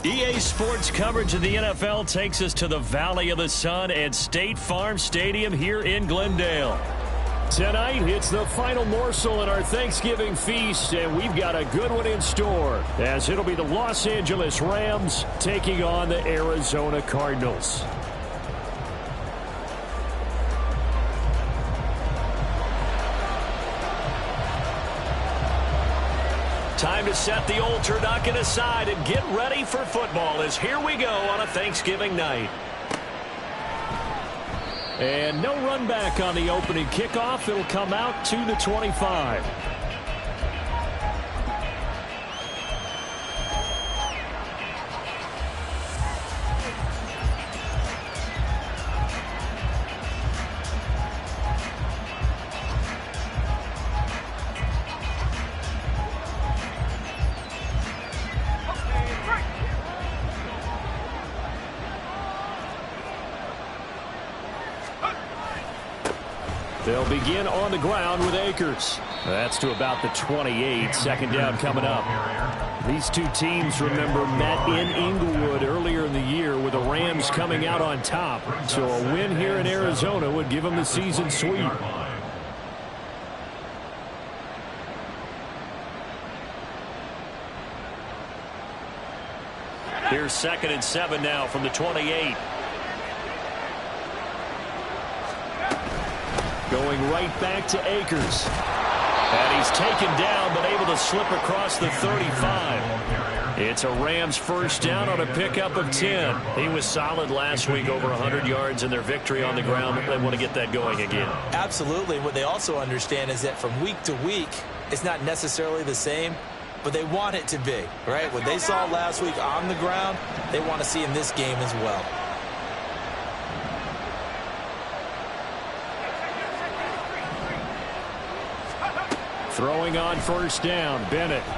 EA Sports coverage of the NFL takes us to the Valley of the Sun at State Farm Stadium here in Glendale. Tonight, it's the final morsel in our Thanksgiving feast, and we've got a good one in store, as it'll be the Los Angeles Rams taking on the Arizona Cardinals. Time to set the old turducken aside and get ready for football, as here we go on a Thanksgiving night. And no run back on the opening kickoff. It'll come out to the 25. They'll begin on the ground with Akers. That's to about the 28. Second down coming up. These two teams, remember, met in Inglewood earlier in the year with the Rams coming out on top. So a win here in Arizona would give them the season sweep. Here's 2nd and 7 now from the 28. Going right back to Akers. And he's taken down, but able to slip across the 35. It's a Rams first down on a pickup of 10. He was solid last week, over 100 yards in their victory on the ground. They want to get that going again. Absolutely. What they also understand is that from week to week, it's not necessarily the same, but they want it to be, right? What they saw last week on the ground, they want to see in this game as well. Throwing on first down, Bennett. And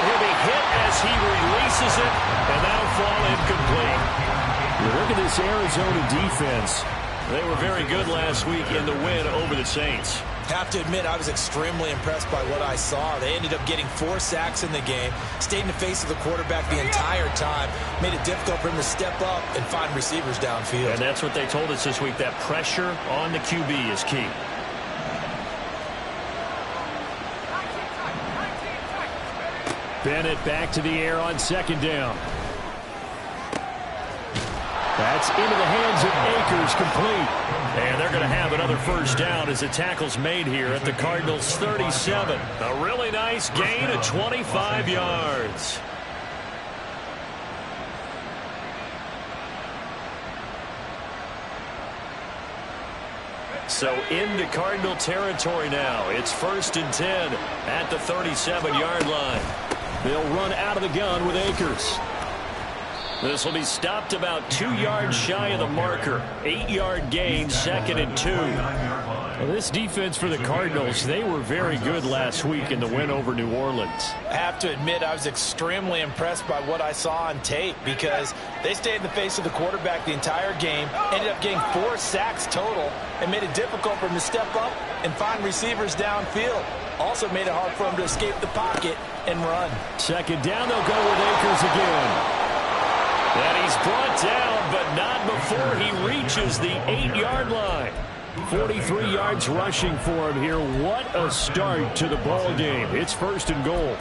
he'll be hit as he releases it, and that'll fall incomplete. Look at this Arizona defense. They were very good last week in the win over the Saints. Have to admit, I was extremely impressed by what I saw. They ended up getting 4 sacks in the game, stayed in the face of the quarterback the entire time, made it difficult for him to step up and find receivers downfield. And that's what they told us this week, that pressure on the QB is key. Bennett back to the air on second down. That's into the hands of Akers, complete. And they're going to have another first down as the tackle's made here at the Cardinals' 37. A really nice gain of 25 yards. So into Cardinal territory now. It's 1st and 10 at the 37-yard line. They'll run out of the gun with Akers. This will be stopped about 2 yards shy of the marker. 8-yard gain, 2nd and 2. Well, this defense for the Cardinals, they were very good last week in the win over New Orleans. I have to admit, I was extremely impressed by what I saw on tape because they stayed in the face of the quarterback the entire game, ended up getting 4 sacks total, and made it difficult for him to step up and find receivers downfield. Also made it hard for him to escape the pocket and run. Second down, they'll go with Akers again. And he's brought down, but not before he reaches the 8-yard line. 43 yards rushing for him here. What a start to the ball game. It's 1st and goal.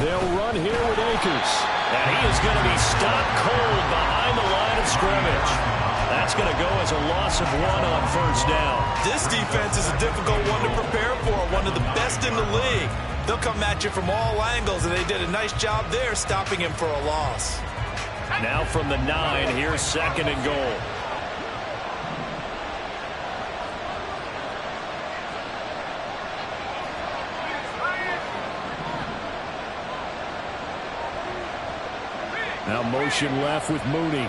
They'll run here with Akers. And he is going to be stopped cold behind the line of scrimmage. That's going to go as a loss of 1 on first down. This defense is a difficult one to prepare for, one of the best in the league. They'll come at you from all angles, and they did a nice job there stopping him for a loss. Now from the 9, here's 2nd and goal. Now motion left with Mooney.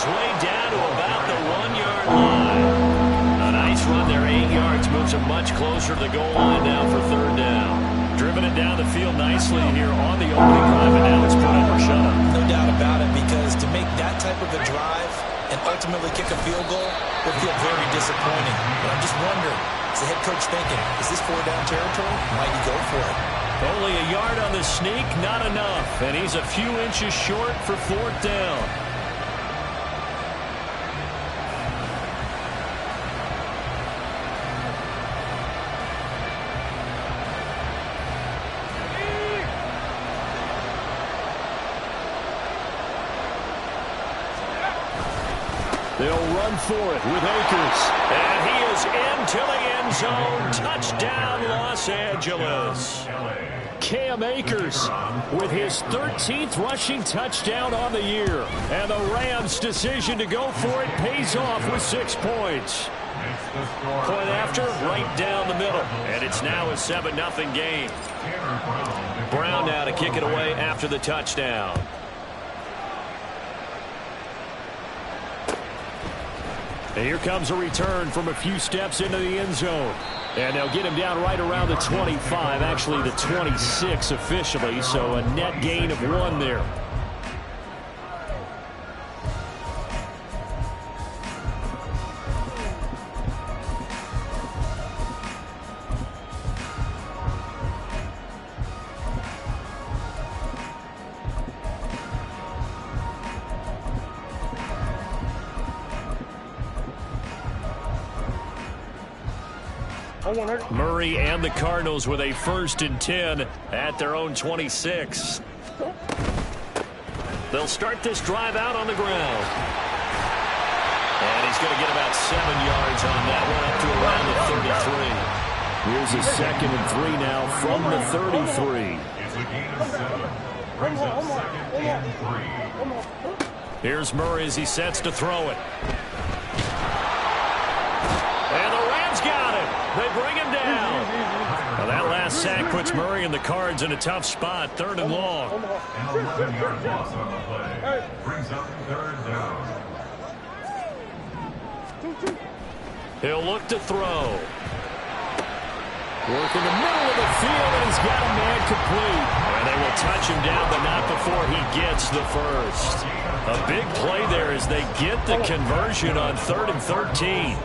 Way down to about the 1-yard line. A moves him much closer to the goal line now for third down. Driven it down the field nicely here on the opening drive, and now it's put up or shut up. No doubt about it, because to make that type of a drive and ultimately kick a field goal would feel very disappointing. But I'm just wondering, is the head coach thinking, is this 4-down territory? Might he go for it? Only a yard on the sneak, not enough. And he's a few inches short for fourth down. They'll run for it with Akers. And he is into the end zone. Touchdown, Los Angeles. Cam Akers with his 13th rushing touchdown on the year. And the Rams' decision to go for it pays off with 6 points. Point after, right down the middle. And it's now a 7-0 game. Brown now to kick it away after the touchdown. And here comes a return from a few steps into the end zone. And they'll get him down right around the 25, actually the 26 officially, so a net gain of 1 there. Murray and the Cardinals with a 1st and 10 at their own 26. They'll start this drive out on the ground. And he's going to get about 7 yards on that one up to around the 33. Here's a 2nd and 3 now from the 33. Here's Murray as he sets to throw it. And the Rams got him. They bring him down. Now that last sack puts Murray and the Cards in a tough spot, 3rd and long. An 11-yard loss on the play brings up 3rd down. He'll look to throw. Work in the middle of the field, and he's got a man complete. And they will touch him down, but not before he gets the first. A big play there as they get the conversion on 3rd and 13.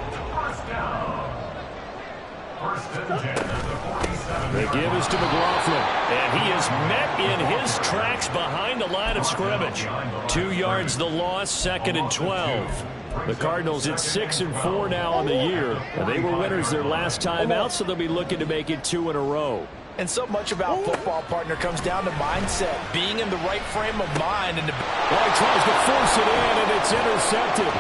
The give is to McLaughlin, and he is met in his tracks behind the line of scrimmage. 2 yards the loss, 2nd and 12. The Cardinals at 6 and 4 now on the year. And they were winners their last time out, so they'll be looking to make it 2 in a row. And so much about football, partner, comes down to mindset, being in the right frame of mind. And he tries to force it in, and it's intercepted.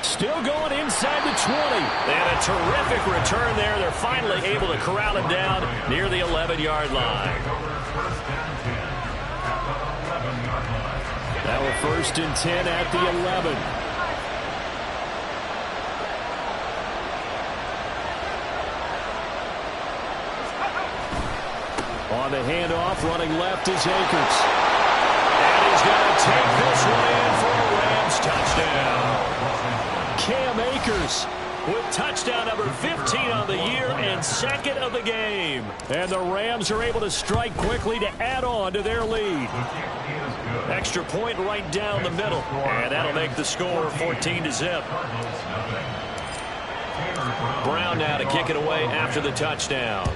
Still going inside the 20. And a terrific return there. They're finally able to corral him down near the 11-yard line. Now a 1st and 10 at the 11. On the handoff, running left is Akers. And he's going to take this one in for a Rams touchdown. Cam Akers with touchdown number 15 on the year and 2nd of the game. And the Rams are able to strike quickly to add on to their lead. Extra point right down the middle. And that'll make the score 14-0. Brown now to kick it away after the touchdown.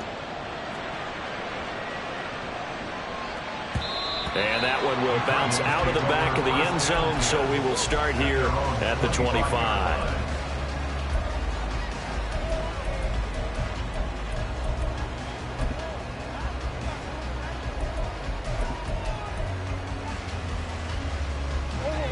And that one will bounce out of the back of the end zone, so we will start here at the 25.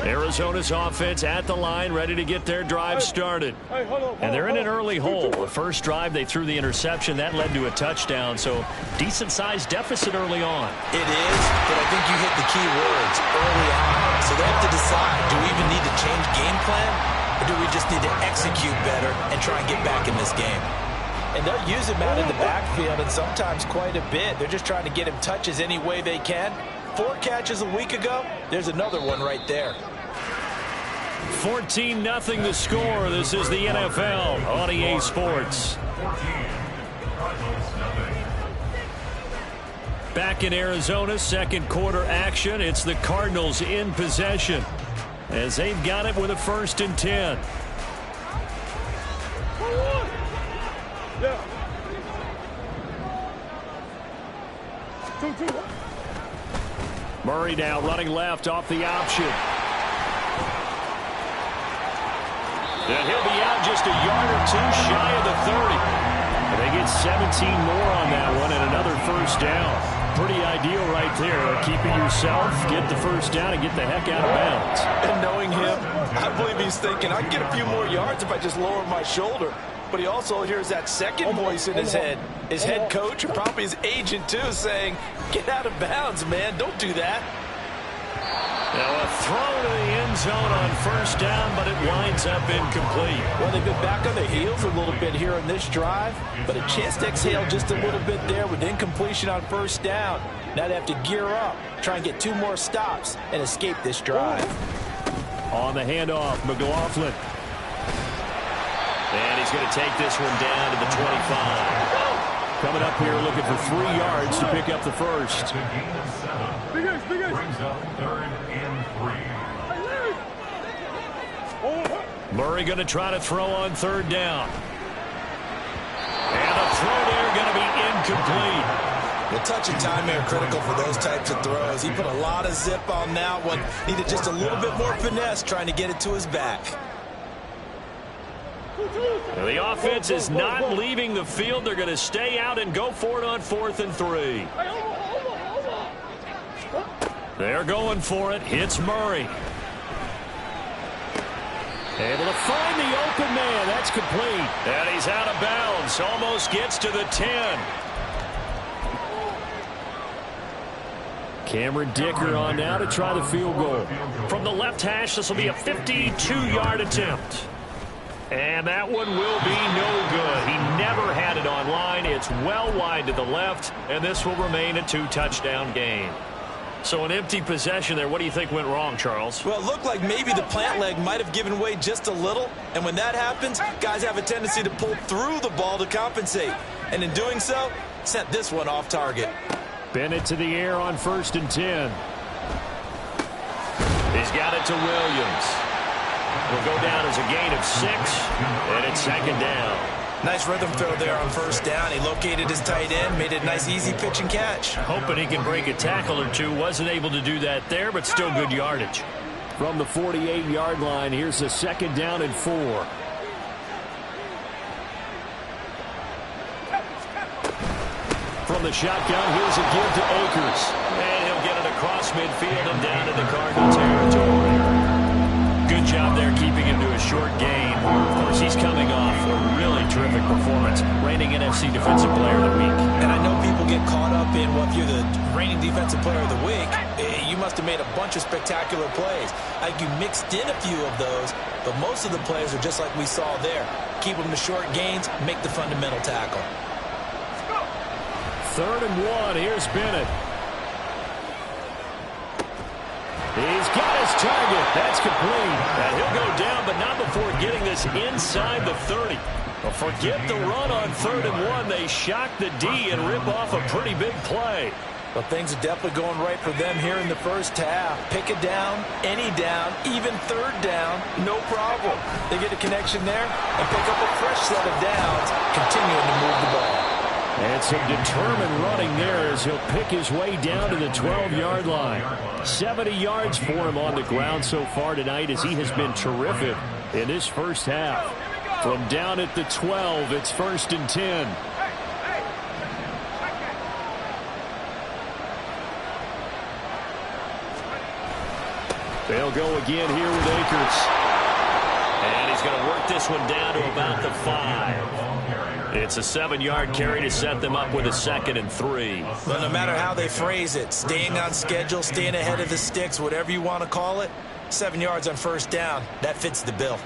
Arizona's offense at the line, ready to get their drive started. And they're in an early hole. The first drive, they threw the interception. That led to a touchdown, so decent-sized deficit early on. It is, but I think you hit the key words early on. So they have to decide, do we even need to change game plan, or do we just need to execute better and try and get back in this game? And they'll use him out in the backfield, and sometimes quite a bit. They're just trying to get him touches any way they can. 4 catches a week ago, there's another one right there. 14-0 the score. This is the NFL on EA Sports. Back in Arizona, second quarter action. It's the Cardinals in possession as they've got it with a 1st and 10. Murray now running left off the option. And he'll be out just a yard or two shy of the 30. And they get 17 more on that one and another 1st down. Pretty ideal right there. Keeping yourself, get the 1st down, and get the heck out of bounds. And knowing him, I believe he's thinking, I can get a few more yards if I just lower my shoulder. But he also hears that second voice in his head. His head coach, or probably his agent too, saying, get out of bounds, man. Don't do that. Now a throw to the end zone on 1st down, but it winds up incomplete. Well, they've been back on their heels a little bit here in this drive, but a chance to exhale just a little bit there with incompletion on 1st down. Now they have to gear up, try and get 2 more stops, and escape this drive. On the handoff, McLaughlin. And he's going to take this one down to the 25. Coming up here looking for 3 yards to pick up the 1st. Brings up 3rd and 3. Murray going to try to throw on 3rd down. And a throw there going to be incomplete. The touch and time are critical for those types of throws. He put a lot of zip on that one. Needed just a little bit more finesse trying to get it to his back. Well, the offense is not leaving the field. They're going to stay out and go for it on 4th and 3. They're going for it. Hits Murray. Able to find the open man. That's complete. And he's out of bounds. Almost gets to the 10. Cameron Dicker on now to try the field goal. From the left hash, this will be a 52-yard attempt. And that one will be no good. He never had it on line. It's well wide to the left, and this will remain a 2-touchdown game. So an empty possession there. What do you think went wrong, Charles? Well, it looked like maybe the plant leg might have given way just a little, and when that happens, guys have a tendency to pull through the ball to compensate. And in doing so, sent this one off target. Bennett to the air on 1st and 10. He's got it to Williams. Will go down as a gain of 6, and it's 2nd down. Nice rhythm throw there on 1st down. He located his tight end, made it a nice easy pitch and catch. Hoping he can break a tackle or two. Wasn't able to do that there, but still good yardage. From the 48-yard line, here's the 2nd down and 4. From the shotgun, here's a give to Akers. And he'll get it across midfield and down into Cardinal territory. Good job there keeping him to a short gain. Of course, he's coming off a really terrific performance. Reigning NFC Defensive Player of the Week. And I know people get caught up in, well, if you're the reigning Defensive Player of the Week, you must have made a bunch of spectacular plays. I think you mixed in a few of those, but most of the plays are just like we saw there. Keep them to short gains, make the fundamental tackle. 3rd and 1. Here's Bennett. He's got his target. That's complete. And he'll go down, but not before getting this inside the 30. Well, forget the run on 3rd and 1. They shock the D and rip off a pretty big play. Well, things are definitely going right for them here in the 1st half. Pick a down, any down, even 3rd down, no problem. They get a connection there and pick up a fresh set of downs, continuing to move the ball. And some determined running there as he'll pick his way down to the 12-yard line. 70 yards for him on the ground so far tonight as he has been terrific in this 1st half. From down at the 12, it's 1st and 10. They'll go again here with Akers. And he's going to work this one down to about the 5. It's a 7-yard carry to set them up with a 2nd and 3. But no matter how they phrase it, staying on schedule, staying ahead of the sticks, whatever you want to call it, 7 yards on 1st down, that fits the bill.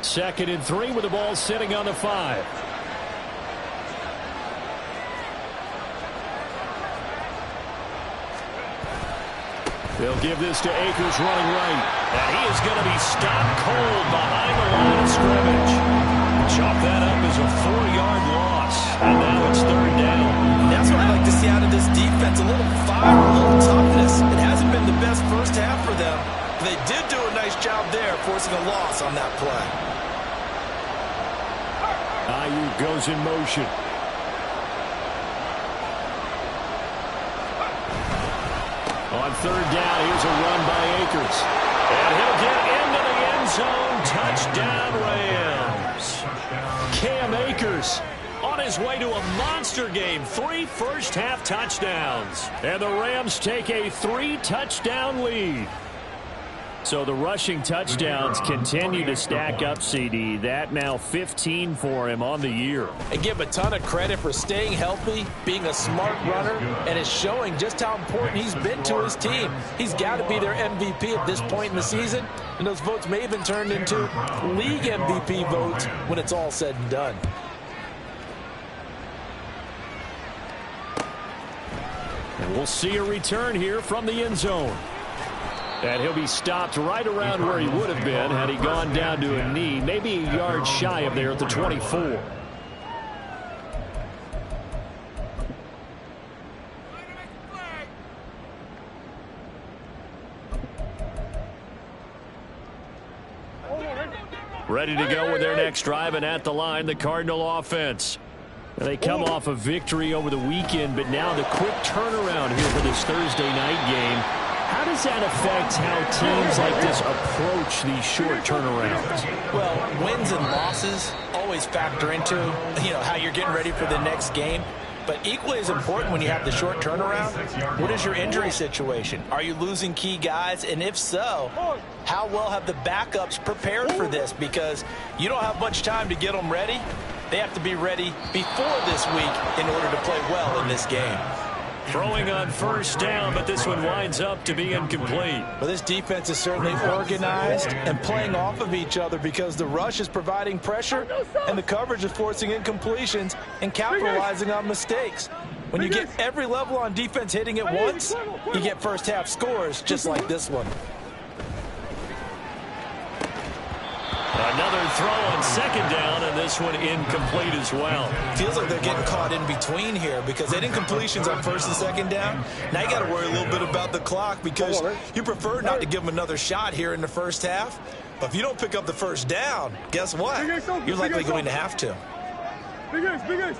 Second and 3 with the ball sitting on the 5. They'll give this to Akers running right. And he is going to be stopped cold behind the line of scrimmage. Chalk that up as a 4-yard loss. And now it's third down. That's what I like to see out of this defense. A little fire, a little toughness. It hasn't been the best first half for them. They did do a nice job there, forcing a loss on that play. Ayuk goes in motion. On third down, here's a run by Akers. And he'll get into the end zone. Touchdown, Rams. Cam Akers on his way to a monster game. 3 first-half touchdowns. And the Rams take a 3-touchdown lead. So the rushing touchdowns continue to stack up, CD. That now 15 for him on the year. And give him a ton of credit for staying healthy, being a smart runner, and it's showing just how important he's been to his team. He's got to be their MVP at this point in the season, and those votes may have been turned into league MVP votes when it's all said and done. And we'll see a return here from the end zone. And he'll be stopped right around where he would have been had he gone down to a knee, maybe a yard shy of there at the 24. Ready to go with their next drive, and at the line, the Cardinal offense. They come off a victory over the weekend, but now the quick turnaround here for this Thursday night game. How does that affect how teams like this approach these short turnarounds? Well, wins and losses always factor into, how you're getting ready for the next game. But equally as important when you have the short turnaround, what is your injury situation? Are you losing key guys? And if so, how well have the backups prepared for this? Because you don't have much time to get them ready. They have to be ready before this week in order to play well in this game. Throwing on first down, but this one winds up to be incomplete. Well, this defense is certainly organized and playing off of each other because the rush is providing pressure and the coverage is forcing incompletions and capitalizing on mistakes. When you get every level on defense hitting at once, you get first half scores just like this one. Another throw on second down, and this one incomplete as well. Feels like they're getting caught in between here because they did incompletions on first and second down. Now you got to worry a little bit about the clock because you prefer not to give them another shot here in the first half. But if you don't pick up the first down, guess what? You're likely going to have to. Big Ace.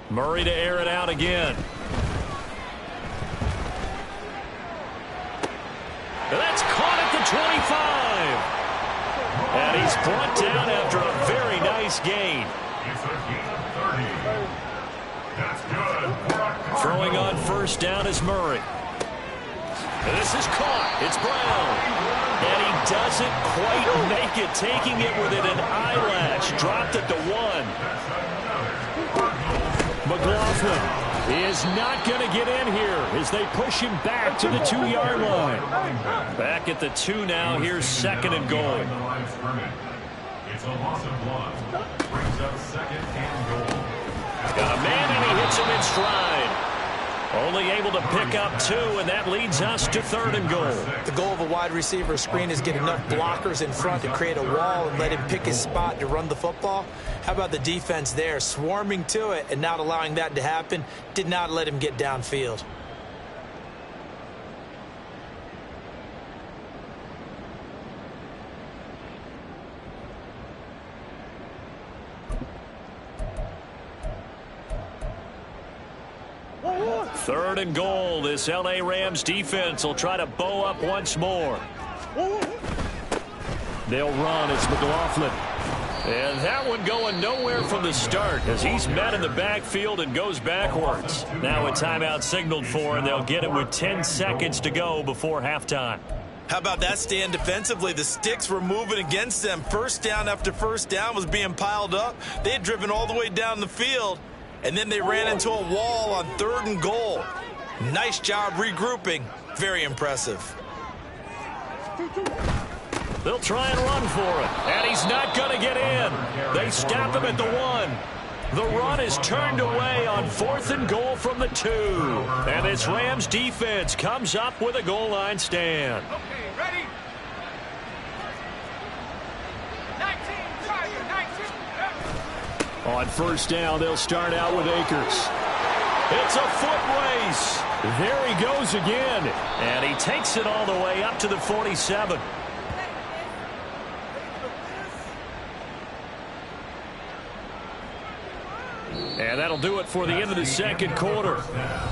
Murray to air it out again. That's caught at the 25. And he's brought down after a very nice gain. That's good. Throwing on first down is Murray. This is caught. It's Brown. And he doesn't quite make it, taking it within an eyelash. Dropped at the 1. McLaughlin is not going to get in here as they push him back to the 2-yard line. Back at the 2 now. Here's second and goal. It's a loss of 1. Brings up second and goal. Got a man, and he hits him in stride. Only able to pick up 2, and that leads us to third and goal. The goal of a wide receiver screen is get enough blockers in front to create a wall and let him pick his spot to run the football. How about the defense there, swarming to it and not allowing that to happen? Did not let him get downfield. Third and goal. This L.A. Rams defense will try to bow up once more. They'll run. It's McLaughlin. And that one going nowhere from the start as he's met in the backfield and goes backwards. Now a timeout signaled for, and they'll get it with 10 seconds to go before halftime. How about that stand defensively? The sticks were moving against them. First down after first down was being piled up. They had driven all the way down the field, and then they ran into a wall on third and goal. Nice job regrouping. Very impressive. They'll try and run for it, and he's not going to get in. They stop him at the 1. The run is turned away on 4th and goal from the 2. And this Rams defense comes up with a goal line stand. Okay, ready? 19, Tiger, 19. On first down, they'll start out with Akers. It's a foot race. There he goes again. And he takes it all the way up to the 47. And that'll do it for the end of the second quarter.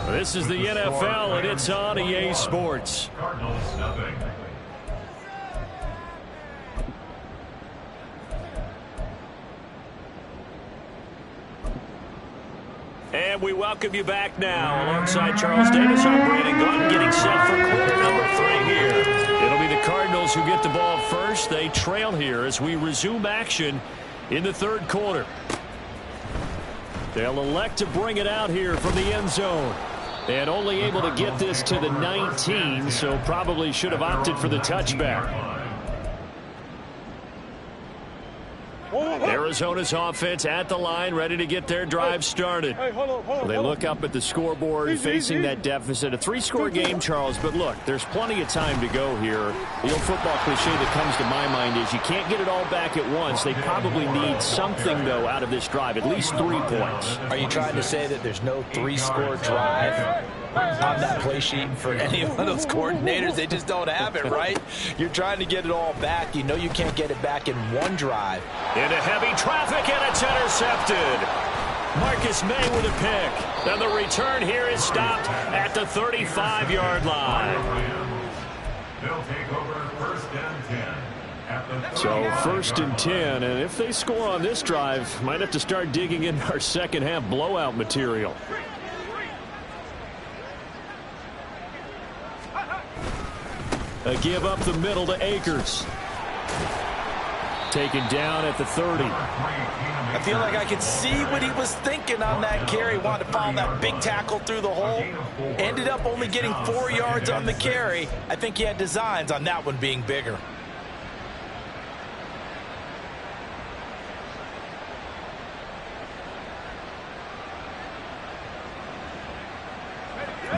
This is the NFL, and it's on EA Sports. Cardinals, nothing. And we welcome you back now. Alongside Charles Davis, I'm Brandon Glenn, getting set for quarter number 3 here. It'll be the Cardinals who get the ball first. They trail here as we resume action in the third quarter. They'll elect to bring it out here from the end zone. And only able to get this to the 19, so probably should have opted for the touchback. Arizona's offense at the line, ready to get their drive started. They look up at the scoreboard, facing that deficit. A 3-score game, Charles, but look, there's plenty of time to go here. The old football cliche that comes to my mind is you can't get it all back at once. They probably need something, though, out of this drive, at least 3 points. Are you trying to say that there's no 3-score drive on that play sheet for any one of those coordinators? They just don't have it, right? You're trying to get it all back. You know you can't get it back in one drive. Into heavy traffic, and it's intercepted. Marcus May with a pick. And the return here is stopped at the 35-yard line. They'll take over first and 10. So first and 10, and if they score on this drive, might have to start digging in our second half blowout material. A give up the middle to Akers. Taken down at the 30. I feel like I could see what he was thinking on that carry. Wanted to follow that big tackle through the hole. Ended up only getting 4 yards on the carry. I think he had designs on that one being bigger.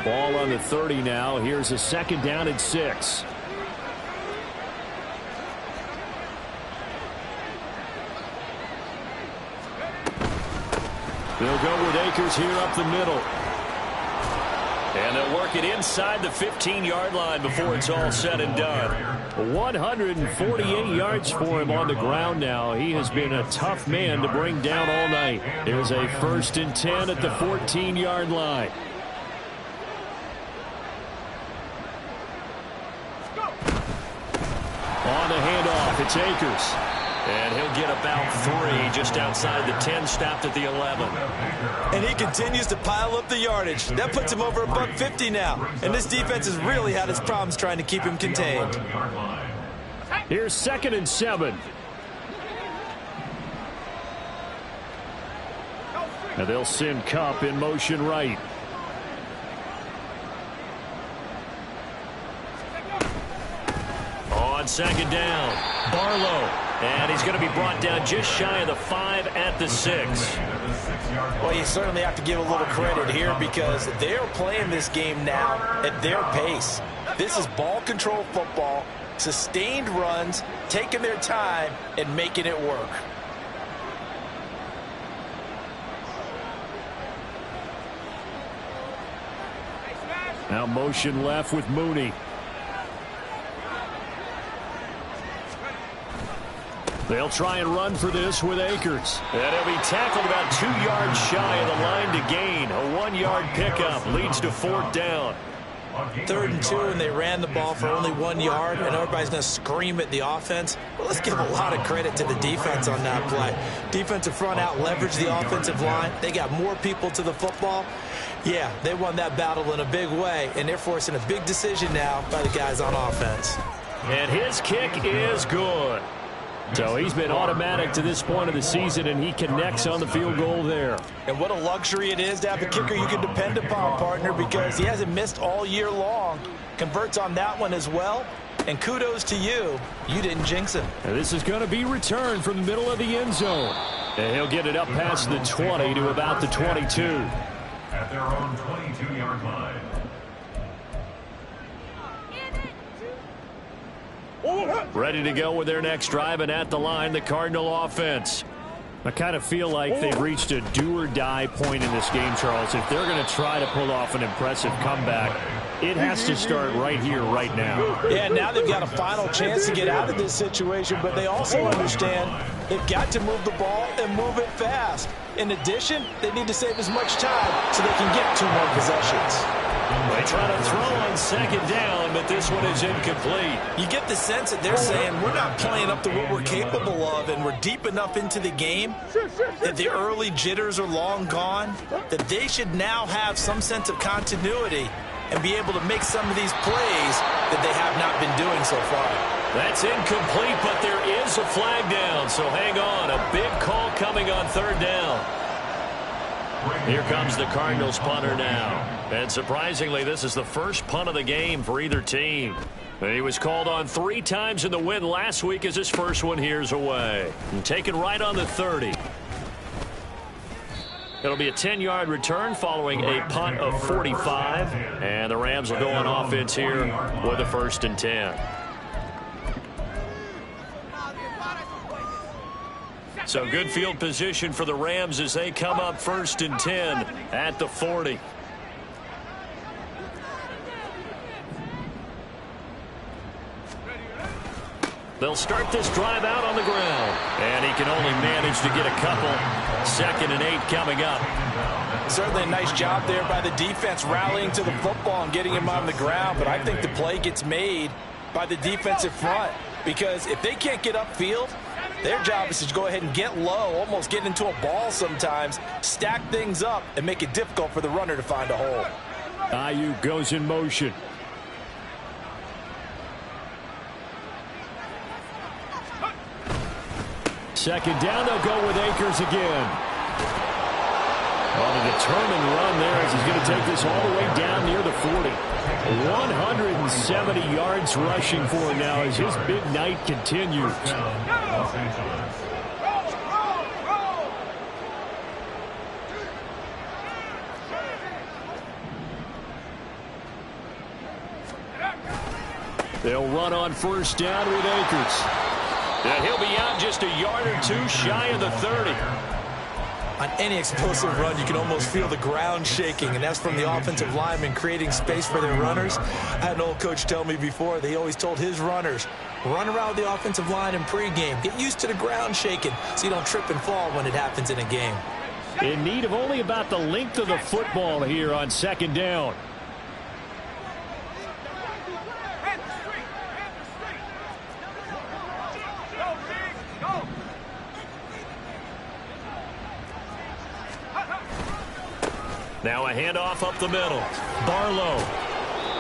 Ball on the 30 now. Here's a second down and 6. They'll go with Akers here up the middle. And they'll work it inside the 15-yard line before it's all said and done. 148 yards for him on the ground now. He has been a tough man to bring down all night. There's a first and 10 at the 14-yard line. On the handoff, it's Akers. And he'll get about 3 just outside the 10, stopped at the 11. And he continues to pile up the yardage. That puts him over $150 now. And this defense has really had its problems trying to keep him contained. Here's second and 7. And they'll send Kupp in motion right. On second down, Barlow. And he's going to be brought down just shy of the 5 at the 6. Well, you certainly have to give a little credit here because they're playing this game now at their pace. This is ball control football, sustained runs, taking their time, and making it work. Now motion left with Mooney. They'll try and run for this with Akers. And he'll be tackled about 2 yards shy of the line to gain. A 1-yard pickup leads to 4th down. 3rd and 2, and they ran the ball for only 1 yard, and everybody's going to scream at the offense. Well, let's give a lot of credit to the defense on that play. Defensive front out leveraged the offensive line. They got more people to the football. Yeah, they won that battle in a big way, and they're forcing a big decision now by the guys on offense. And his kick is good. So he's been automatic to this point of the season, and he connects on the field goal there. And what a luxury it is to have a kicker you can depend upon, partner, because he hasn't missed all year long. Converts on that one as well. And kudos to you. You didn't jinx him. And this is going to be returned from the middle of the end zone. And he'll get it up past the 20 to about the 22. At their own 22-yard line. Ready to go with their next drive, and at the line, the Cardinal offense. I kind of feel like they've reached a do-or-die point in this game, Charles. If they're going to try to pull off an impressive comeback, it has to start right here, right now. Yeah, now they've got a final chance to get out of this situation, but they also understand they've got to move the ball and move it fast. In addition, they need to save as much time so they can get 2 more possessions. They try to throw on second down, but this one is incomplete. You get the sense that they're saying we're not playing up to what we're capable of, and we're deep enough into the game that the early jitters are long gone, that they should now have some sense of continuity and be able to make some of these plays that they have not been doing so far. That's incomplete, but there is a flag down, so hang on. A big call coming on third down. Here comes the Cardinals punter now. And surprisingly, this is the first punt of the game for either team. And he was called on 3 times in the win last week as his first one here's away. And taken right on the 30. It'll be a 10-yard return following a punt of 45. And the Rams will go on offense here with a 1st and 10. So good field position for the Rams as they come up 1st and 10 at the 40. They'll start this drive out on the ground. And he can only manage to get a couple. 2nd and 8 coming up. Certainly a nice job there by the defense rallying to the football and getting him on the ground. But I think the play gets made by the defensive front. Because if they can't get upfield, their job is to go ahead and get low, almost get into a ball sometimes, stack things up, and make it difficult for the runner to find a hole. Ayuk goes in motion. Second down, they'll go with Akers again. On a determined run there as he's going to take this all the way down near the 40. 170 yards rushing for him now as his big night continues. They'll run on 1st down with Akers. And he'll be out just a yard or 2 shy of the 30. On any explosive run, you can almost feel the ground shaking, and that's from the offensive linemen creating space for their runners. I had an old coach tell me before, they always told his runners, run around with the offensive line in pregame. Get used to the ground shaking so you don't trip and fall when it happens in a game. In need of only about the length of the football here on 2nd down. Now a handoff up the middle. Barlow.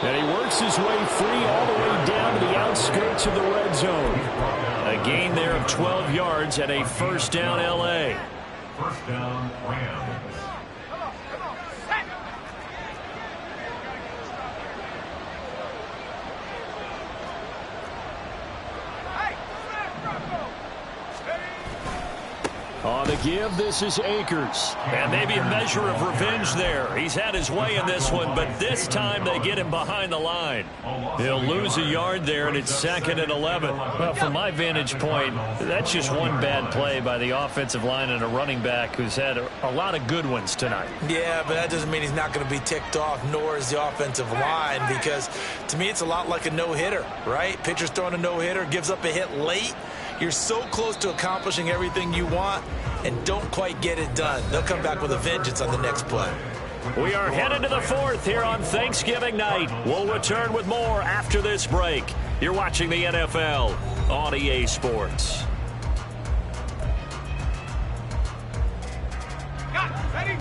And he works his way free all the way down to the outskirts of the red zone. A gain there of 12 yards and a 1st down L.A. 1st down, Rams. On the give, this is Akers. And maybe a measure of revenge there. He's had his way in this one, but this time they get him behind the line. He'll lose a yard there, and it's 2nd and 11. Well, from my vantage point, that's just one bad play by the offensive line and a running back who's had a lot of good ones tonight. Yeah, but that doesn't mean he's not going to be ticked off, nor is the offensive line, because to me it's a lot like a no-hitter, right? Pitcher's throwing a no-hitter, gives up a hit late. You're so close to accomplishing everything you want and don't quite get it done. They'll come back with a vengeance on the next play. We are headed to the 4th here on Thanksgiving night. We'll return with more after this break. You're watching the NFL on EA Sports. Ready?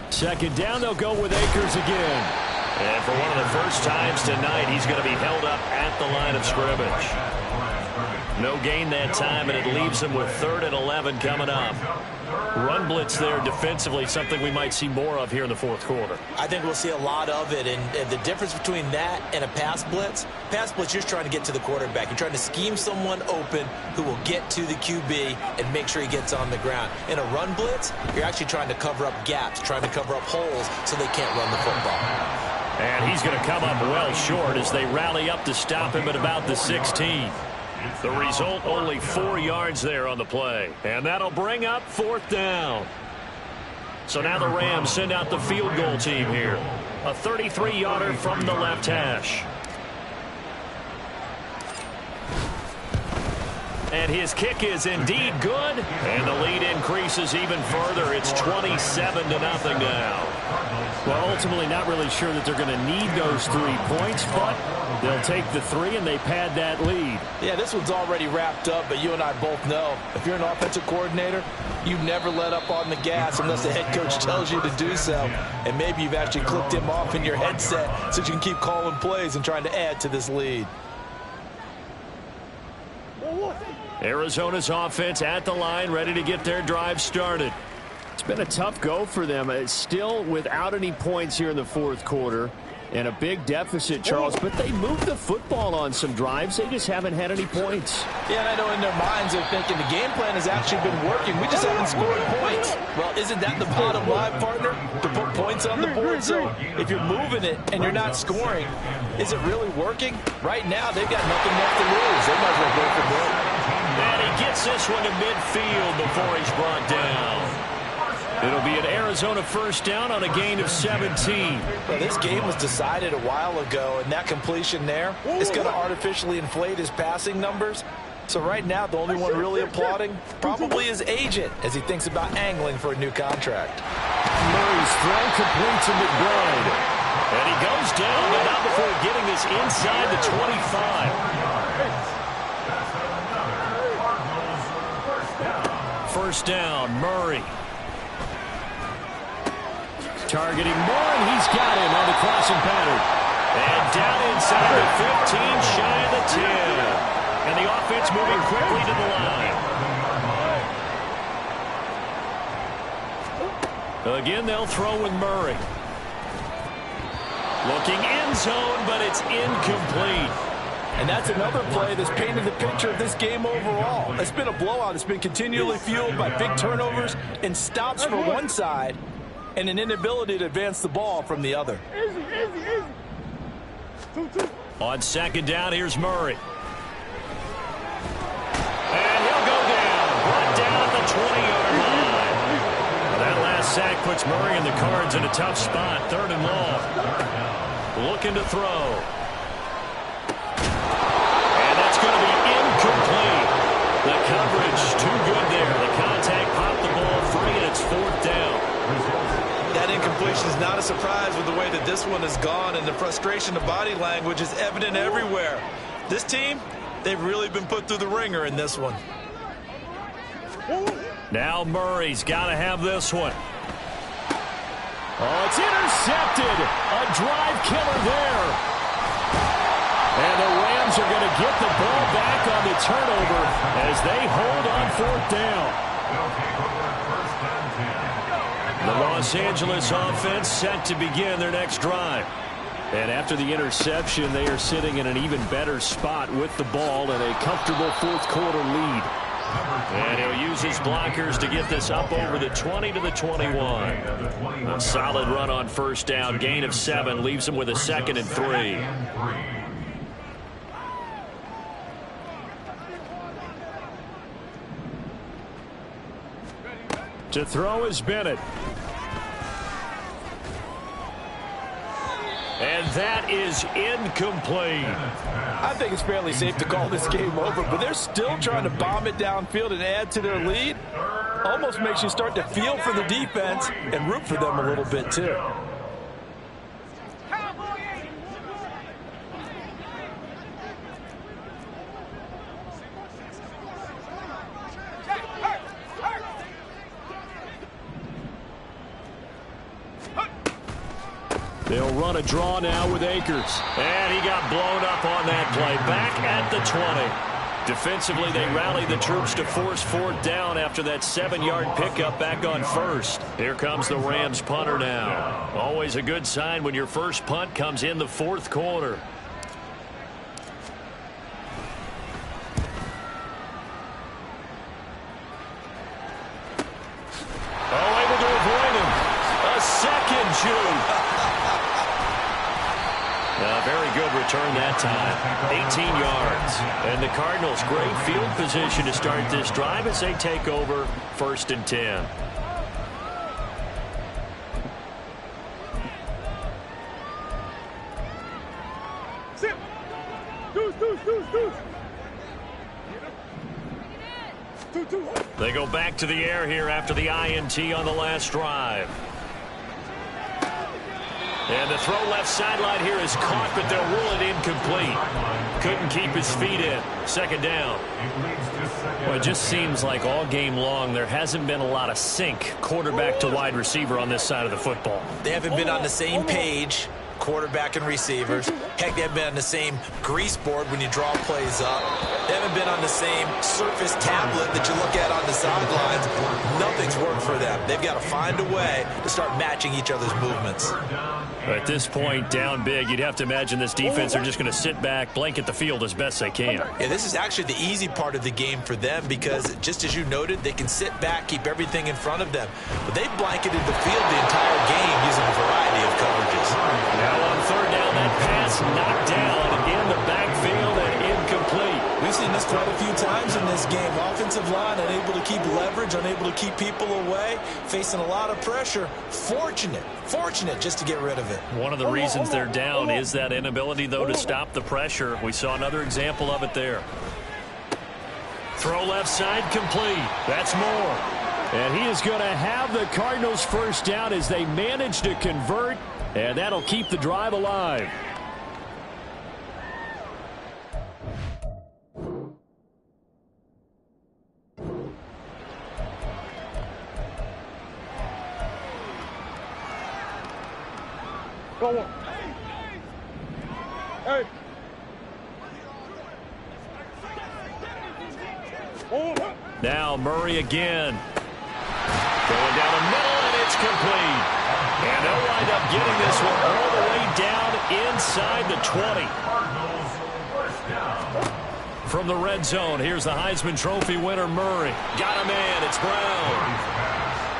2nd down, they'll go with Akers again. And for one of the first times tonight, he's going to be held up at the line of scrimmage. No gain that time, and it leaves them with 3rd and 11 coming up. Run blitz there defensively, something we might see more of here in the 4th quarter. I think we'll see a lot of it, and the difference between that and a pass blitz, you're just trying to get to the quarterback. You're trying to scheme someone open who will get to the QB and make sure he gets on the ground. In a run blitz, you're actually trying to cover up gaps, trying to cover up holes so they can't run the football. And he's going to come up well short as they rally up to stop him at about the 16. The result, only 4 yards there on the play. And that'll bring up 4th down. So now the Rams send out the field goal team here. A 33-yarder from the left hash. And his kick is indeed good. And the lead increases even further. It's 27-0 now. Well, ultimately not really sure that they're going to need those 3 points, but they'll take the 3 and they pad that lead. Yeah, this one's already wrapped up, but you and I both know if you're an offensive coordinator, you never let up on the gas unless the head coach tells you to do so. And maybe you've actually clicked him off in your headset so you can keep calling plays and trying to add to this lead. Arizona's offense at the line, ready to get their drive started. It's been a tough go for them. It's still without any points here in the 4th quarter. And a big deficit, Charles, but they moved the football on some drives. They just haven't had any points. Yeah, and I know in their minds they're thinking the game plan has actually been working. We just haven't scored points. Well, isn't that the bottom line, partner? To put points on the board? So if you're moving it and you're not scoring, is it really working? Right now, they've got nothing left to lose. They might as well go for broke. And he gets this one to midfield before he's brought down. It'll be an Arizona 1st down on a gain of 17. Well, this game was decided a while ago, and that completion there is going to artificially inflate his passing numbers. So right now, the only one really applauding probably his agent as he thinks about angling for a new contract. Murray's throw complete to McBride. And he goes down, but not before getting this inside the 25. 1st down, Murray. Targeting Moore, and he's got him on the crossing pattern. And down inside the 15, shy of the 10. And the offense moving quickly to the line. Again, they'll throw with Murray. Looking end zone, but it's incomplete. And that's another play that's painted the picture of this game overall. It's been a blowout. It's been continually fueled by big turnovers and stops for one side and an inability to advance the ball from the other. On 2nd down, here's Murray. And he'll go down. Brought down at the 20-yard line. That last sack puts Murray and the Cards in a tough spot. 3rd and long. Looking to throw. And that's going to be incomplete. The coverage too good there. The contact popped the ball free, and it's 4th down. That incompletion is not a surprise with the way that this one has gone, and the frustration of body language is evident everywhere. This team, they've really been put through the ringer in this one. Now Murray's got to have this one. Oh, it's intercepted. A drive killer there. And the Rams are going to get the ball back on the turnover as they hold on 4th down. The Los Angeles offense set to begin their next drive. And after the interception, they are sitting in an even better spot with the ball and a comfortable 4th quarter lead. And he'll use his blockers to get this up over the 20 to the 21. A solid run on 1st down. Gain of 7 leaves him with a 2nd and 3. To throw is Bennett. And that is incomplete. I think it's fairly safe to call this game over, but they're still trying to bomb it downfield and add to their lead. Almost makes you start to feel for the defense and root for them a little bit, too. They'll run a draw now with Akers. And he got blown up on that play. Back at the 20. Defensively, they rally the troops to force fourth down after that 7-yard pickup back on first. Here comes the Rams punter now. Always a good sign when your first punt comes in the fourth quarter. Oh, able to avoid him. A second shoot. Very good return that time. 18 yards. And the Cardinals, great field position to start this drive as they take over 1st and 10. They go back to the air here after the INT on the last drive. And the throw left sideline here is caught, but they'll rule it incomplete. Couldn't keep his feet in. 2nd down. Well, it just seems like all game long there hasn't been a lot of sync quarterback to wide receiver on this side of the football. They haven't been on the same page, quarterback and receivers. Heck, they haven't been on the same grease board when you draw plays up. They haven't been on the same surface tablet that you look at on the sidelines. Nothing's worked for them. They've got to find a way to start matching each other's movements. At this point, down big, you'd have to imagine this defense are just going to sit back, blanket the field as best they can. Yeah, this is actually the easy part of the game for them because, just as you noted, they can sit back, keep everything in front of them. But they've blanketed the field the entire game using a variety of coverages. Now on 3rd down, that pass knocked down in the backfield and incomplete. We've seen this quite a few times in this game. Offensive line unable to keep leverage, unable to keep people away, facing a lot of pressure. Fortunate just to get rid of it. One of the reasons they're down is that inability, though, to stop the pressure. We saw another example of it there. Throw left side complete. That's Moore. And he is going to have the Cardinals first down as they manage to convert, and that'll keep the drive alive. Hey. Now Murray again. Going down the middle, and it's complete. And they'll wind up getting this one all the way down inside the 20. From the red zone, here's the Heisman Trophy winner, Murray. Got a man, it's Brown.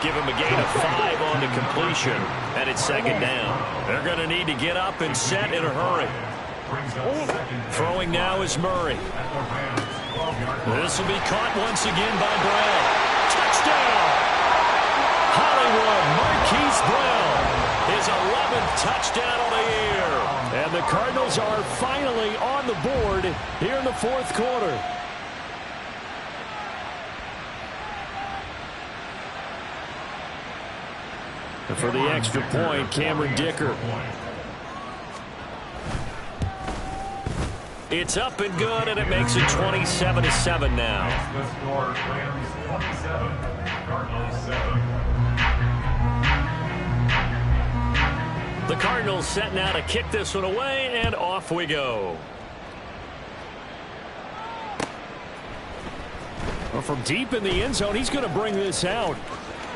Give him a gain of 5 on the completion, and it's 2nd down. They're going to need to get up and set in a hurry. Throwing now is Murray. This will be caught once again by Brown. Touchdown! Hollywood Marquise Brown, his 11th touchdown of the year. And the Cardinals are finally on the board here in the 4th quarter. And for the extra point, Cameron Dicker. It's up and good, and it makes it 27-7 now. The Cardinals set now to kick this one away, and off we go. Well, from deep in the end zone, he's going to bring this out.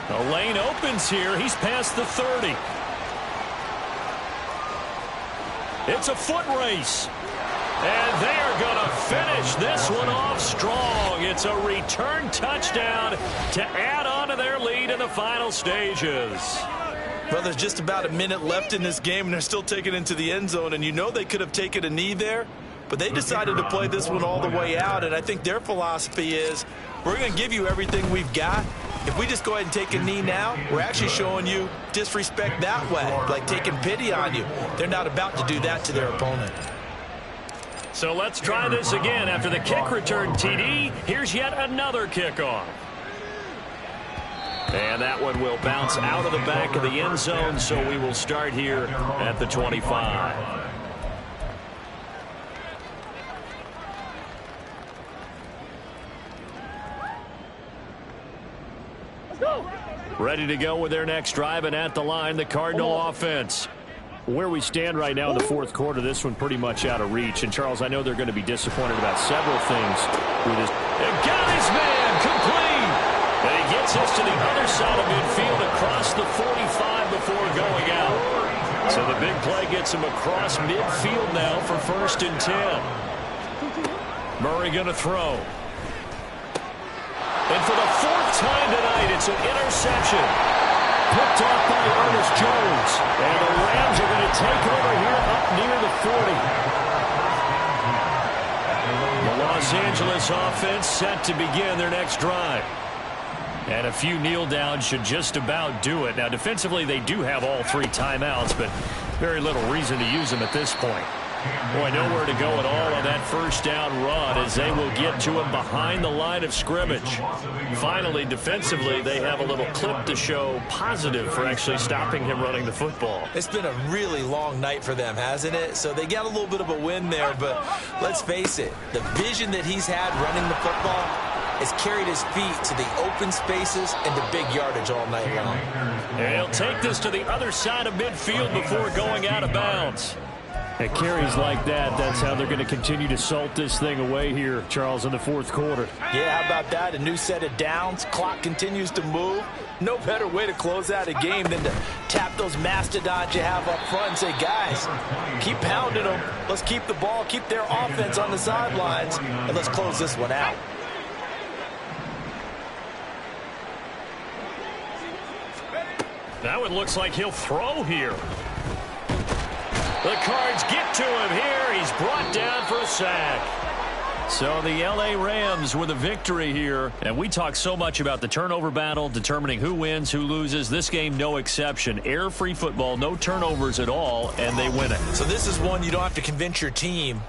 The lane opens here. He's past the 30. It's a foot race. And they are going to finish this one off strong. It's a return touchdown to add on to their lead in the final stages. Well, there's just about a minute left in this game, and they're still taking it into the end zone. And you know they could have taken a knee there, but they decided to play this one all the way out. And I think their philosophy is, we're going to give you everything we've got. If we just go ahead and take a knee now, we're actually showing you disrespect that way, like taking pity on you. They're not about to do that to their opponent. So let's try this again. After the kick return TD, here's yet another kickoff. And that one will bounce out of the back of the end zone, so we will start here at the 25. Ready to go with their next drive, and at the line, the Cardinal offense. Where we stand right now in the 4th quarter, this one pretty much out of reach. And, Charles, I know they're going to be disappointed about several things. And got his man complete. And he gets us to the other side of midfield across the 45 before going out. So the big play gets him across midfield now for 1st and 10. Murray going to throw. And for the 4th time tonight, it's an interception. Picked off by Ernest Jones. And the Rams are going to take over here up near the 40. The Los Angeles offense set to begin their next drive. And a few kneel downs should just about do it. Now, defensively, they do have all 3 timeouts, but very little reason to use them at this point. Boy, nowhere to go at all on that 1st down run as they will get to him behind the line of scrimmage. Finally, defensively, they have a little clip to show positive for actually stopping him running the football. It's been a really long night for them, hasn't it? So they got a little bit of a win there, but let's face it, the vision that he's had running the football has carried his feet to the open spaces and to big yardage all night long. And he'll take this to the other side of midfield before going out of bounds. At carries like that, that's how they're going to continue to salt this thing away here, Charles, in the 4th quarter. Yeah, how about that? A new set of downs. Clock continues to move. No better way to close out a game than to tap those mastodons you have up front and say, guys, keep pounding them. Let's keep the ball, keep their offense on the sidelines, and let's close this one out. Now it looks like he'll throw here. The Cards get to him here. He's brought down for a sack. So the L.A. Rams with a victory here. And we talk so much about the turnover battle, determining who wins, who loses. This game, no exception. Error-free football, no turnovers at all, and they win it. So this is one you don't have to convince your team